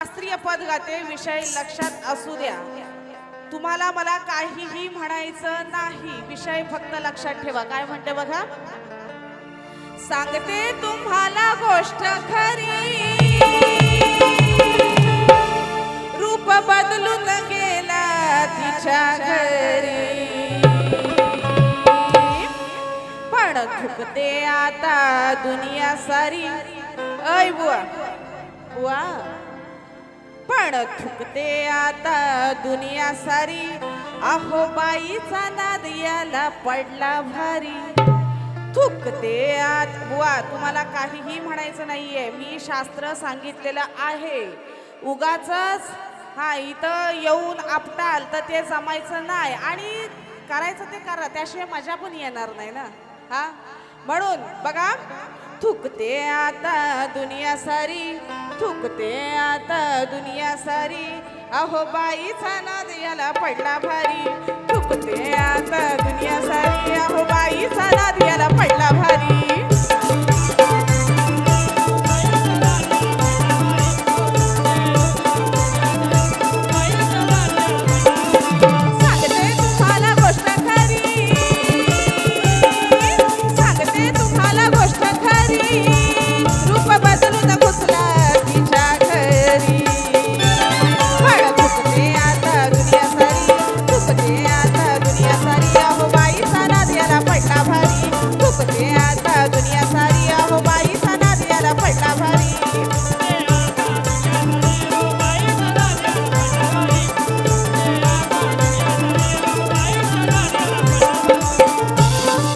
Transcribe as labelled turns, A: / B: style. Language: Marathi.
A: शास्त्रीय पद गाते, विषय लक्षात असू द्या. तुम्हाला मला काहीही म्हणायचं नाही, विषय फक्त लक्षात ठेवा. काय म्हणते बघा. सांगते तुम्हाला गोष्ट खरी, रूप बदलून गेला तिच्या घरी, पण थुकते आता दुनिया सारी. ऐ बुवा बुवा, पण थुकते आता दुनिया सारी. अहो बाईचा नाद याला पडला भारी. थुकते आत. बुवा तुम्हाला काहीही म्हणायचं नाहीये, मी शास्त्र सांगितलेलं आहे. उगाचच हा इथं येऊन आपटाल तर ते जमायचं नाही, आणि करायचं ते करा, त्याशिवाय मजा पण येणार नाही ना. हा म्हणून बघा. थुकते आता दुनिया सारी, थुकते आता दुनिया सारी. अहो बाईचा नाद याला पडला भारी. थुकते आता दुनिया सारी. अहो बाईचा नाद याला पडला भारी. सांगते तुम्हाला गोष्ट खरी, सांगते तुम्हाला गोष्ट खरी. रूप बदलून घुसला तिच्या घरी, पण थुकते आता दुनिया सारी. थुकते आता दुनिया सारी. अहो बाईचा नाद याला पडला भारी. थुकते आता दुनिया सारी.